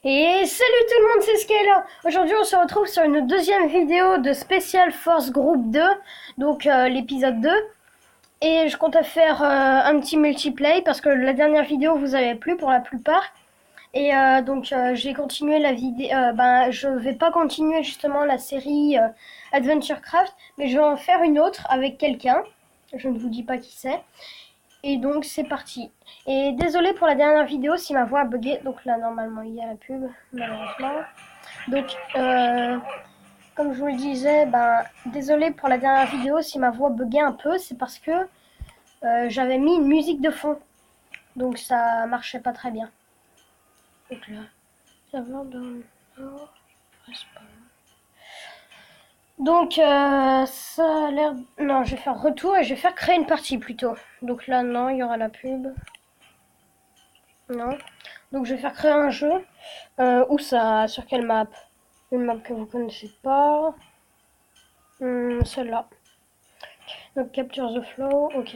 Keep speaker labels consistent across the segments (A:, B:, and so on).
A: Et salut tout le monde, c'est Skyler. Aujourd'hui on se retrouve sur une deuxième vidéo de Special Force Group 2, donc l'épisode 2. Et je comptais faire un petit multiplay parce que la dernière vidéo vous avait plu pour la plupart. Et donc j'ai continué la vidéo, je vais pas continuer justement la série Adventure Craft, mais je vais en faire une autre avec quelqu'un. Je ne vous dis pas qui c'est. Et donc c'est parti. Et désolé pour la dernière vidéo si ma voix a bugué. Donc là normalement il y a la pub, malheureusement. Donc comme je vous le disais, désolé pour la dernière vidéo si ma voix buguait un peu. C'est parce que j'avais mis une musique de fond. Donc ça marchait pas très bien. Donc là, ça va dans le nord, reste pas. Donc ça a l'air... Non, je vais faire retour et je vais faire créer une partie plutôt. Donc là non, il y aura la pub. Non. Donc je vais faire créer un jeu. Où ça? Sur quelle map? Une map que vous connaissez pas. Celle-là. Donc Capture the Flow, ok.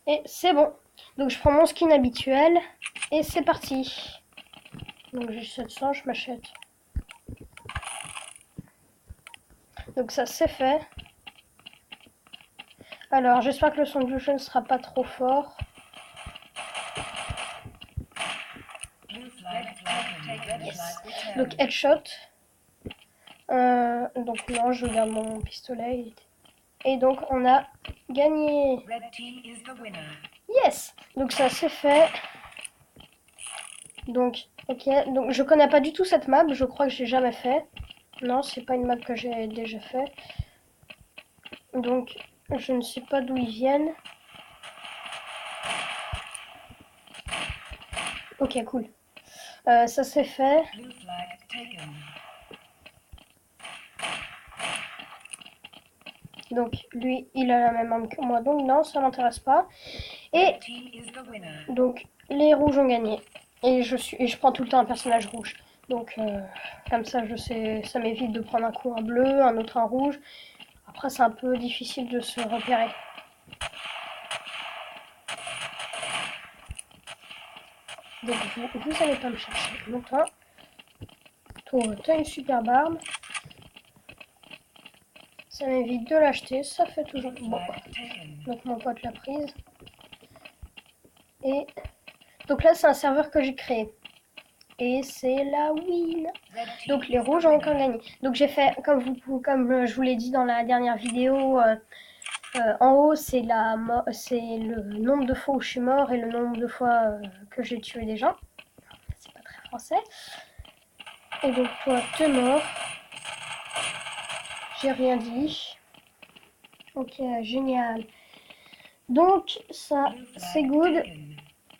A: Et c'est bon. Donc je prends mon skin habituel. Et c'est parti. Donc j'ai 700, je m'achète. Donc ça c'est fait. Alors j'espère que le son du jeu ne sera pas trop fort. Yes. Donc headshot. Donc non, je garde mon pistolet. Et donc on a gagné. Yes. Donc ça c'est fait. Donc ok. Donc je connais pas du tout cette map. Je crois que j'ai jamais fait. Non, c'est pas une map que j'ai déjà fait. Donc je ne sais pas d'où ils viennent. Ok, cool. Ça c'est fait. Donc lui, il a la même arme que moi, donc non, ça m'intéresse pas. Et donc les rouges ont gagné. Et je prends tout le temps un personnage rouge. Donc comme ça, je sais, ça m'évite de prendre un coup un bleu, un autre un rouge. Après, c'est un peu difficile de se repérer. Donc vous allez pas me chercher longtemps. Toi, t'as une superbe arme. Ça m'évite de l'acheter, ça fait toujours bon. Donc mon pote l'a prise. Et donc là, c'est un serveur que j'ai créé. Et c'est la win. Donc les rouges ont encore gagné. Donc j'ai fait, comme je vous l'ai dit dans la dernière vidéo, en haut c'est le nombre de fois où je suis mort et le nombre de fois que j'ai tué des gens. C'est pas très français. Et donc toi, t'es mort. J'ai rien dit. Ok, génial. Donc ça, c'est good.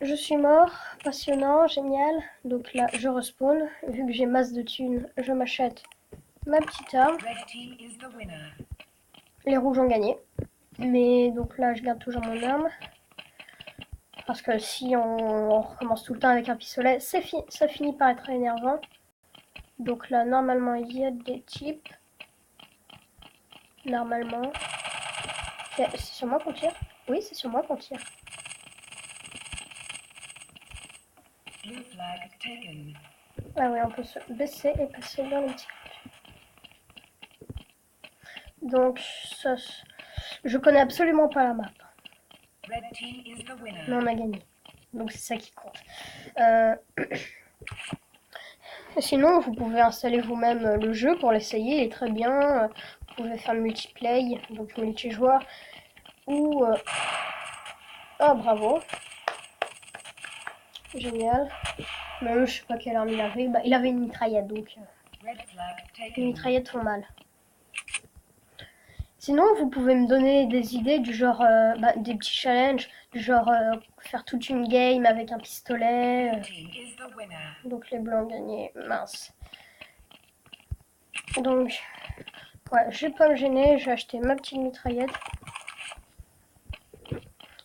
A: Je suis mort, passionnant, génial. Donc là, je respawn. Vu que j'ai masse de thunes, je m'achète ma petite arme. Les rouges ont gagné. Mais donc là, je garde toujours mon arme. Parce que si on recommence tout le temps avec un pistolet, ça finit par être énervant. Donc là, normalement, il y a des types. Normalement. C'est sur moi qu'on tire? Oui, c'est sur moi qu'on tire. Ah oui, on peut se baisser et passer dans les petits. Donc, ça, je connais absolument pas la map. Mais on a gagné. Donc c'est ça qui compte. Sinon, vous pouvez installer vous-même le jeu pour l'essayer, il est très bien. Vous pouvez faire le multiplay, donc multijoueur. Ou... Oh, bravo. Génial. Mais je sais pas quelle arme il avait. Bah, il avait une mitraillette, donc... les mitraillettes font mal. Sinon, vous pouvez me donner des idées du genre... des petits challenges, du genre faire toute une game avec un pistolet. Donc les blancs ont gagné. Mince. Donc... ouais, je vais pas me gêner, je vais acheter ma petite mitraillette.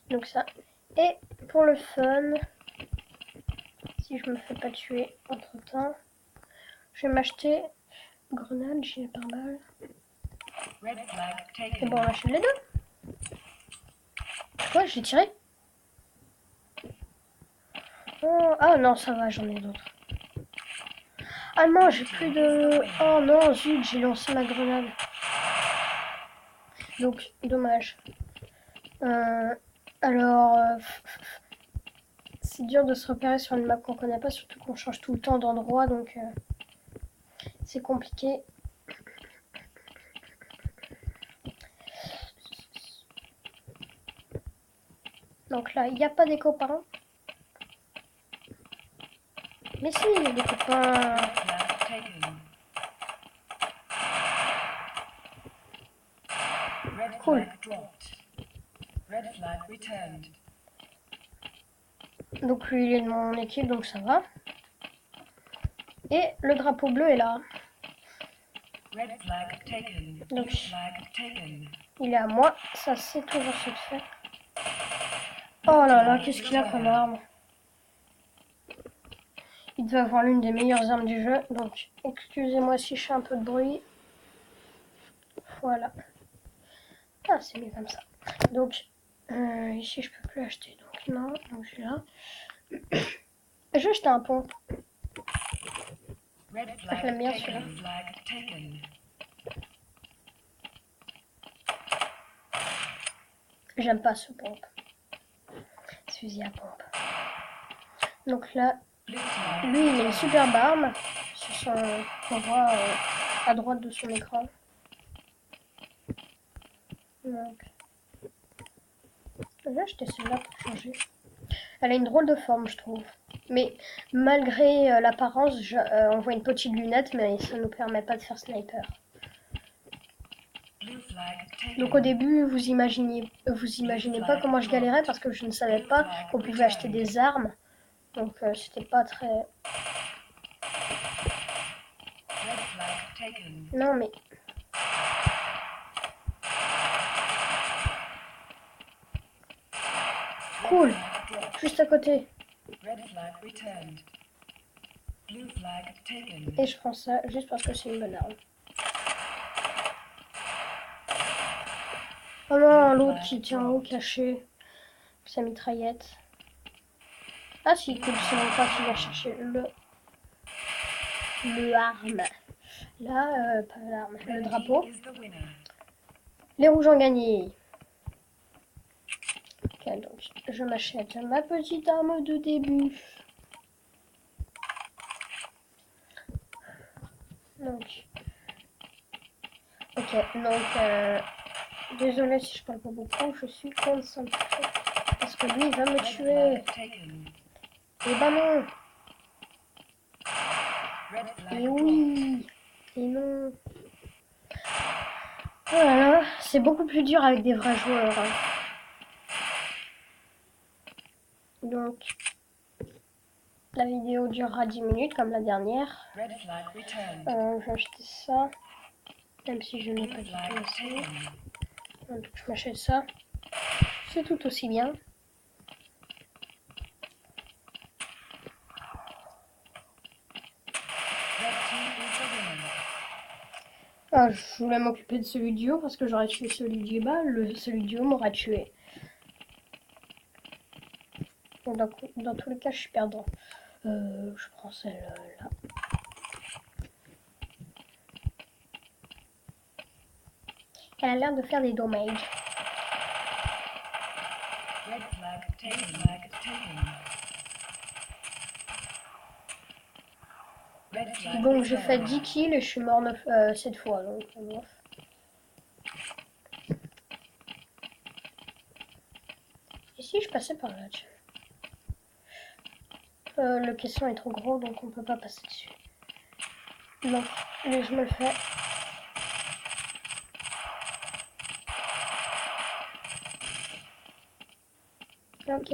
A: Donc ça. Et pour le fun, si je me fais pas tuer entre temps, je vais m'acheter grenade, j'ai pas mal. Et bon, on achète les deux. Quoi, j'ai tiré? Oh, ah non, ça va, j'en ai d'autres. Ah non, j'ai plus de... Oh non, zut, j'ai lancé ma grenade. Donc, dommage. Alors, c'est dur de se repérer sur une map qu'on connaît pas, surtout qu'on change tout le temps d'endroit, donc c'est compliqué. Donc là, il n'y a pas des copains. Mais si, il y a des copains. Cool. Donc lui, il est de mon équipe, donc ça va. Et le drapeau bleu est là. Donc, il est à moi. Ça, c'est toujours ce de fait. Oh là là, qu'est-ce qu'il a comme arme. Il devait avoir l'une des meilleures armes du jeu. Donc, excusez-moi si je fais un peu de bruit. Voilà. Ah, c'est mieux comme ça. Donc, ici, je peux plus acheter. Donc, non. Donc, je suis là. Je vais acheter un pont. Je l'aime bien celui-là. J'aime pas ce pompe. Ce fusil à pompe. Donc là, lui, il a une superbe arme. Sur son, on voit à droite de son écran. Donc, je vais acheter celle-là pour changer. Elle a une drôle de forme, je trouve. Mais malgré l'apparence, on voit une petite lunette, mais ça ne nous permet pas de faire sniper. Donc au début, vous imaginez pas comment je galérais parce que je ne savais pas qu'on pouvait acheter des armes. Donc c'était pas très... Non mais... Cool. Juste à côté. Et je prends ça juste parce que c'est une bonne arme. Oh non, l'autre qui tient en haut caché. Sa mitraillette. Ah si, cool, c'est mon pote qui va chercher le arme. Là, pas l'arme, le drapeau. Les rouges ont gagné. Ok, donc je m'achète ma petite arme de début. Donc, ok, donc, désolé si je parle pas beaucoup, je suis concentrée. Parce que lui, il va me tuer. Et bah non. Et oui. Et non. Oh là là, c'est beaucoup plus dur avec des vrais joueurs. Hein. Donc, la vidéo durera 10 minutes comme la dernière. Je vais acheter ça. Même si je n'ai pas du tout assez. Donc, je m'achète ça. C'est tout aussi bien. Ah, je voulais m'occuper de celui du haut parce que j'aurais tué celui du bas. Celui du haut m'aurait tué. Donc, dans tous les cas, je suis perdant. Je prends celle-là. Elle a l'air de faire des dommages. Donc j'ai fait 10 kills et je suis mort 7 fois. Donc, et si je passais par là, le caisson est trop gros donc on peut pas passer dessus. Donc je me le fais. Ok.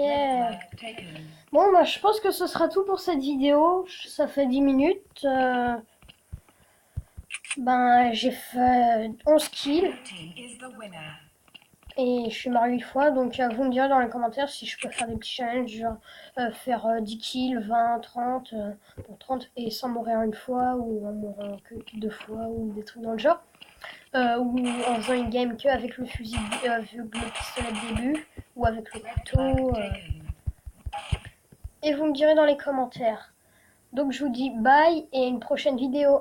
A: Bon bah je pense que ce sera tout pour cette vidéo. Ça fait 10 minutes. Ben j'ai fait 11 kills. Et je suis mort 8 fois, donc vous me direz dans les commentaires si je peux faire des petits challenges, genre faire 10 kills, 20, 30, bon, 30 et sans mourir une fois, ou en mourant que 2 fois, ou des trucs dans le genre. Ou en faisant une game que avec le fusil, avec le pistolet de début, ou avec le couteau. Et vous me direz dans les commentaires. Donc je vous dis bye et une prochaine vidéo.